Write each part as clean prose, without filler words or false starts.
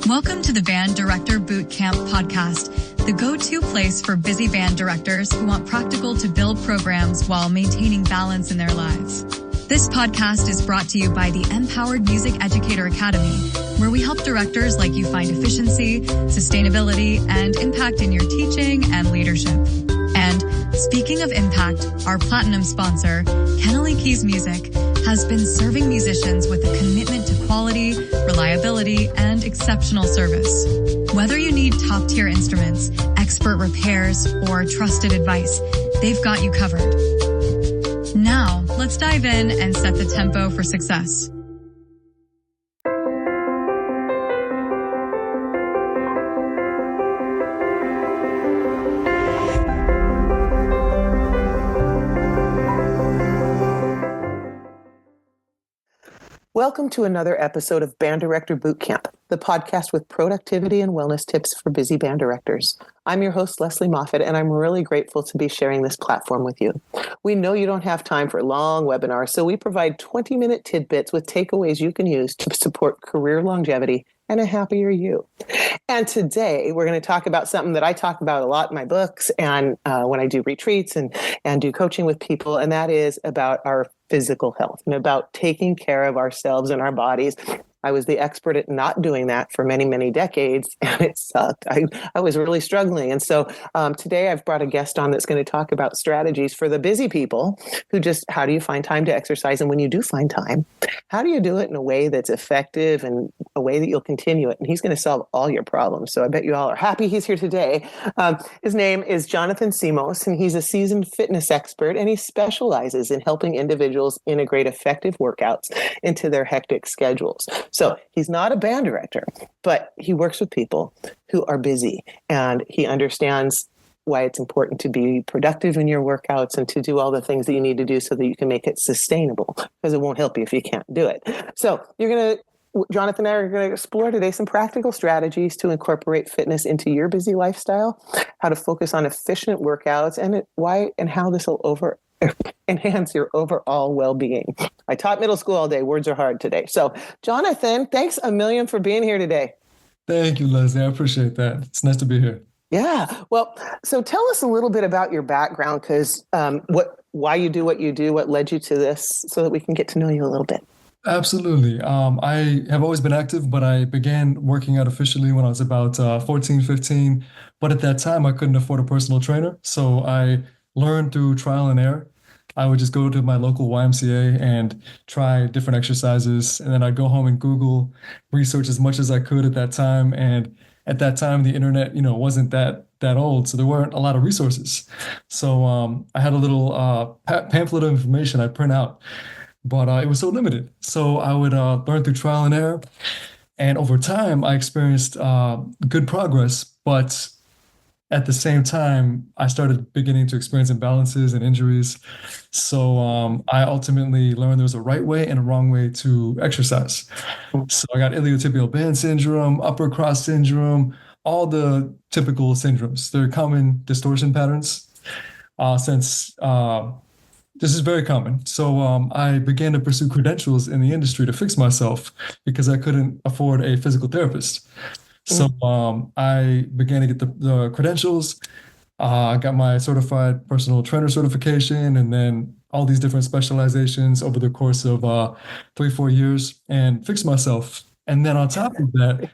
Welcome to the Band Director Bootcamp podcast, the go-to place for busy band directors who want practical to build programs while maintaining balance in their lives. This podcast is brought to you by the Empowered Music Educator Academy, where we help directors like you find efficiency, sustainability, and impact in your teaching and leadership. And speaking of impact, our platinum sponsor, Kennelly Keys Music, has been serving musicians with a commitment to quality, reliability, and exceptional service. Whether you need top-tier instruments, expert repairs, or trusted advice, they've got you covered. Now, let's dive in and set the tempo for success. Welcome to another episode of Band Director Bootcamp, the podcast with productivity and wellness tips for busy band directors. I'm your host, Lesley Moffit, and I'm really grateful to be sharing this platform with you. We know you don't have time for long webinars, so we provide 20-minute tidbits with takeaways you can use to support career longevity and a happier you. And today we're going to talk about something that I talk about a lot in my books and when I do retreats and do coaching with people, and that is about our physical health and about taking care of ourselves and our bodies. I was the expert at not doing that for many, many decades, and it sucked. I was really struggling. And so today I've brought a guest on that's going to talk about strategies for the busy people who just, how do you find time to exercise? And when you do find time, how do you do it in a way that's effective and a way that you'll continue it? And he's going to solve all your problems. So I bet you all are happy he's here today. His name is Jonathan Simos, and he's a seasoned fitness expert, and he specializes in helping individuals integrate effective workouts into their hectic schedules. So he's not a band director, but he works with people who are busy, and he understands why it's important to be productive in your workouts and to do all the things that you need to do so that you can make it sustainable, because it won't help you if you can't do it. So Jonathan and I are going to explore today some practical strategies to incorporate fitness into your busy lifestyle, how to focus on efficient workouts, and why and how this will enhance your overall well-being. I taught middle school all day. Words are hard today. So, Jonathan, thanks a million for being here today. Thank you, Leslie. I appreciate that. It's nice to be here. Yeah. Well, so tell us a little bit about your background, because why you do what you do, what led you to this, so that we can get to know you a little bit. Absolutely. I have always been active, but I began working out officially when I was about 14, 15. But at that time, I couldn't afford a personal trainer. So I learned through trial and error. I would just go to my local YMCA and try different exercises. And then I'd go home and Google, research as much as I could at that time. And at that time, the internet, wasn't that old. So there weren't a lot of resources. So I had a little pamphlet of information I'd print out, but it was so limited. So I would learn through trial and error. And over time, I experienced good progress, but at the same time, I started beginning to experience imbalances and injuries. So I ultimately learned there was a right way and a wrong way to exercise. So I got iliotibial band syndrome, upper cross syndrome, all the typical syndromes. They're common distortion patterns since this is very common. So I began to pursue credentials in the industry to fix myself because I couldn't afford a physical therapist. So I began to get the credentials. I got my certified personal trainer certification, and then all these different specializations over the course of 3-4 years, and fixed myself. And then on top of that,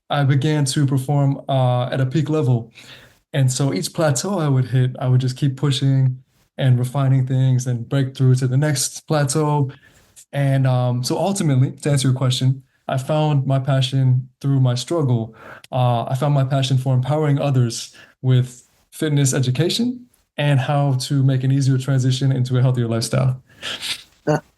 I began to perform at a peak level. And so each plateau I would hit, I would just keep pushing and refining things and break through to the next plateau. And so ultimately, to answer your question, I found my passion through my struggle. I found my passion for empowering others with fitness education and how to make an easier transition into a healthier lifestyle.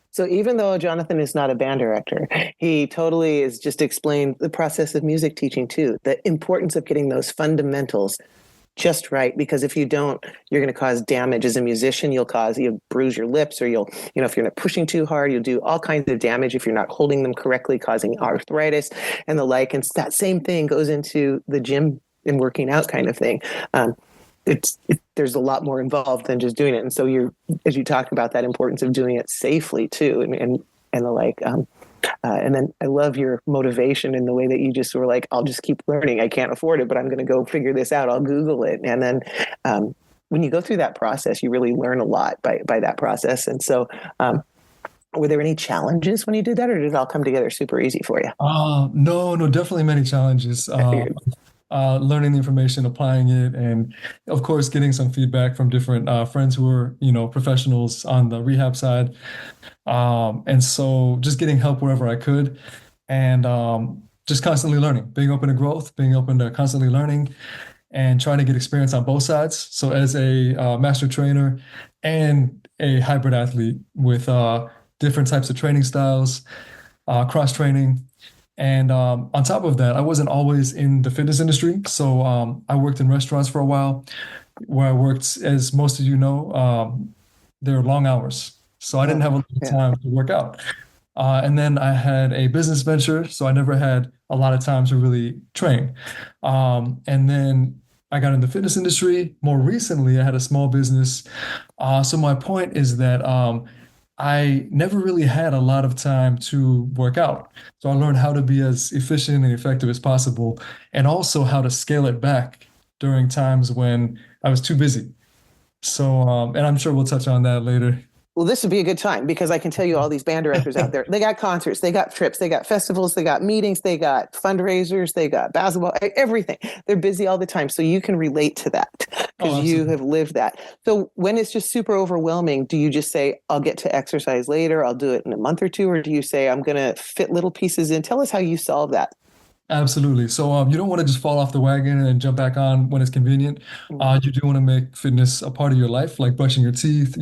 So even though Jonathan is not a band director, he totally is just explained the process of music teaching too, the importance of getting those fundamentals just right, because if you don't, you're going to cause damage as a musician. You'll bruise your lips, or if you're not pushing too hard, you'll do all kinds of damage if you're not holding them correctly, causing arthritis and the like. And that same thing goes into the gym and working out kind of thing. There's a lot more involved than just doing it. And so as you talk about that importance of doing it safely too, and the like, And then I love your motivation in the way that you just were like, I'll just keep learning. I can't afford it, but I'm going to go figure this out. I'll Google it. And then when you go through that process, you really learn a lot by that process. And so were there any challenges when you did that, or did it all come together super easy for you? No, definitely many challenges. Learning the information, applying it, and of course, getting some feedback from different friends who are, professionals on the rehab side. And so just getting help wherever I could, and just constantly learning, being open to growth, being open to constantly learning, and trying to get experience on both sides. So as a master trainer and a hybrid athlete with different types of training styles, cross training. And on top of that, I wasn't always in the fitness industry. So I worked in restaurants for a while, where I worked, as most of you know, they're long hours. So I didn't have a lot of time to work out. And then I had a business venture, so I never had a lot of time to really train. And then I got in the fitness industry. More recently, I had a small business. So my point is that I never really had a lot of time to work out. So I learned how to be as efficient and effective as possible, and also how to scale it back during times when I was too busy. So, and I'm sure we'll touch on that later. Well, this would be a good time, because I can tell you all these band directors out there, they got concerts, they got trips, they got festivals, they got meetings, they got fundraisers, they got basketball, everything. They're busy all the time. So you can relate to that because you have lived that. So when it's just super overwhelming, do you just say, I'll get to exercise later, I'll do it in a month or two? Or do you say, I'm going to fit little pieces in? Tell us how you solve that. Absolutely. So you don't want to just fall off the wagon and jump back on when it's convenient. You do want to make fitness a part of your life, like brushing your teeth,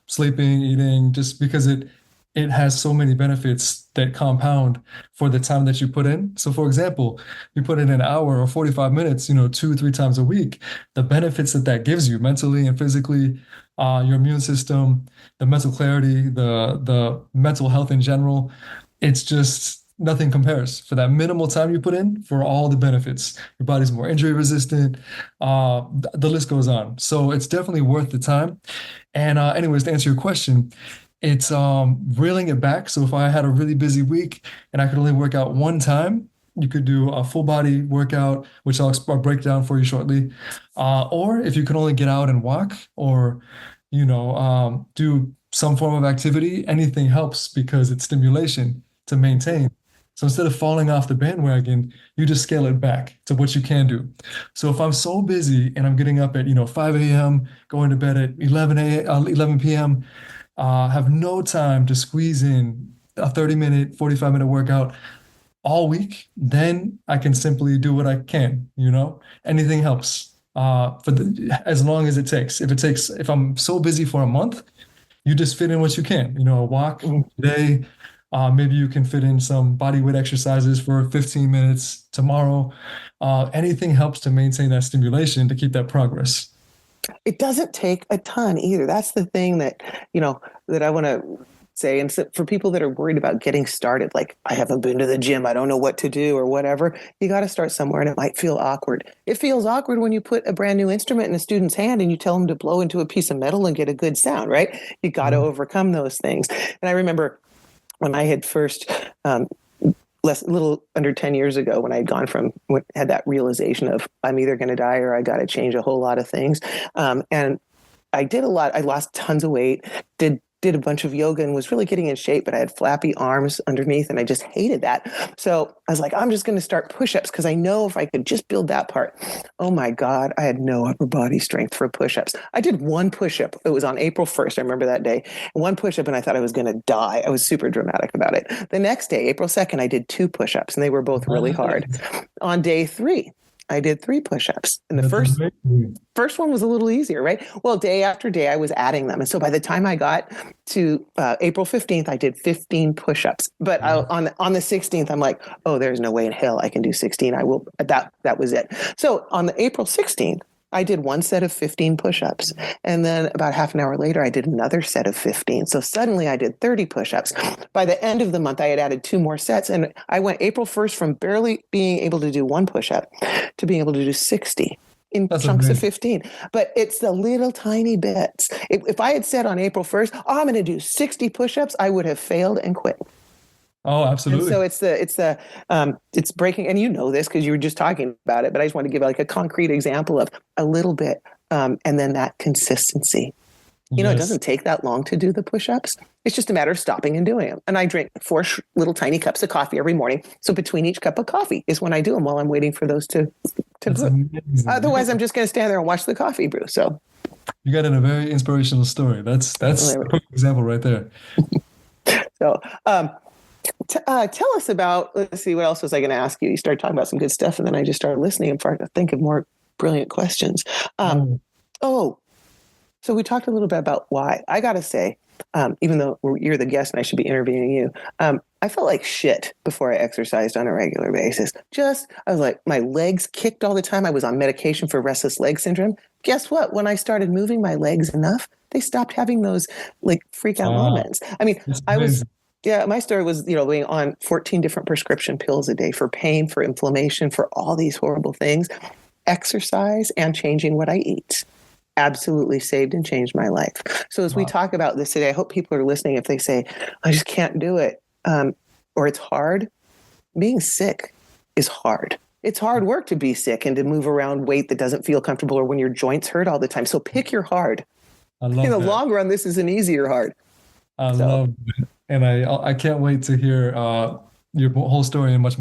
sleeping, eating, just because it has so many benefits that compound for the time that you put in. So for example, you put in an hour or 45 minutes, 2, 3 times a week, the benefits that gives you mentally and physically, your immune system, the mental clarity, the mental health in general, it's just nothing compares for that minimal time you put in for all the benefits. Your body's more injury resistant. The list goes on. So it's definitely worth the time. And anyways, to answer your question, it's reeling it back. So if I had a really busy week and I could only work out one time, you could do a full body workout, which I'll break down for you shortly. Or if you can only get out and walk, or do some form of activity, anything helps because it's stimulation to maintain. So instead of falling off the bandwagon, you just scale it back to what you can do. So if I'm so busy and I'm getting up at 5 a.m., going to bed at 11 p.m., have no time to squeeze in a 30-minute, 45-minute workout all week, then I can simply do what I can. Anything helps as long as it takes. If I'm so busy for a month, you just fit in what you can. A walk today. Maybe you can fit in some body weight exercises for 15 minutes tomorrow. Anything helps to maintain that stimulation, to keep that progress. It doesn't take a ton either. That's the thing that I want to say. And so for people that are worried about getting started, like, I haven't been to the gym, I don't know what to do or whatever, you got to start somewhere, and it might feel awkward. It feels awkward when you put a brand new instrument in a student's hand and you tell them to blow into a piece of metal and get a good sound, right? You got to overcome those things. And I remember when I had first, a little under 10 years ago, when I had that realization of, I'm either going to die or I got to change a whole lot of things. And I did a lot. I lost tons of weight, did a bunch of yoga, and was really getting in shape, but I had flappy arms underneath and I just hated that. So I was like, I'm just going to start push-ups, because I know if I could just build that part. Oh my God, I had no upper body strength for push-ups. I did one push-up. It was on April 1st. I remember that day. One push-up, and I thought I was going to die. I was super dramatic about it. The next day, April 2nd, I did 2 push-ups, and they were both really hard. On day 3, I did 3 push-ups. And the first one was a little easier, right? Well, day after day, I was adding them. And so by the time I got to April 15th, I did 15 push-ups. But on the 16th, I'm like, oh, there's no way in hell I can do 16. I will. That was it. So on the April 16th, I did one set of 15 push-ups. And then about half an hour later, I did another set of 15. So suddenly I did 30 push-ups. By the end of the month, I had added 2 more sets. And I went April 1st from barely being able to do 1 push-up to being able to do 60 in chunks of 15. But it's the little tiny bits. If I had said on April 1st, I'm going to do 60 push-ups, I would have failed and quit. Oh, And absolutely. so it's breaking, and you know this because you were just talking about it, but I just want to give like a concrete example of a little bit, and then that consistency. It Yes. doesn't take that long to do the push-ups. It's just a matter of stopping and doing them. And I drink 4 little tiny cups of coffee every morning. So between each cup of coffee is when I do them while I'm waiting for those to That's brew. amazing. Otherwise, I'm just going to stand there and watch the coffee brew. So You got in a very inspirational story. That's a perfect example right there. so tell us about. Let's see, what else was I going to ask you? You started talking about some good stuff, and then I just started listening and started to think of more brilliant questions. Oh, Oh, so we talked a little bit about why. I got to say, even though you're the guest and I should be interviewing you, I felt like shit before I exercised on a regular basis. I was like, my legs kicked all the time. I was on medication for restless leg syndrome. Guess what? When I started moving my legs enough, they stopped having those like freak out wow. moments. I mean, That's I was, amazing. yeah, my story was, being on 14 different prescription pills a day for pain, for inflammation, for all these horrible things. Exercise and changing what I eat absolutely saved and changed my life. So as we Wow. talk about this today, I hope people are listening. If they say, I just can't do it, or it's hard, being sick is hard. It's hard work to be sick and to move around weight that doesn't feel comfortable or when your joints hurt all the time. So pick your hard. I In love the that. long run, this is an easier hard. I So love it. And I can't wait to hear your whole story and much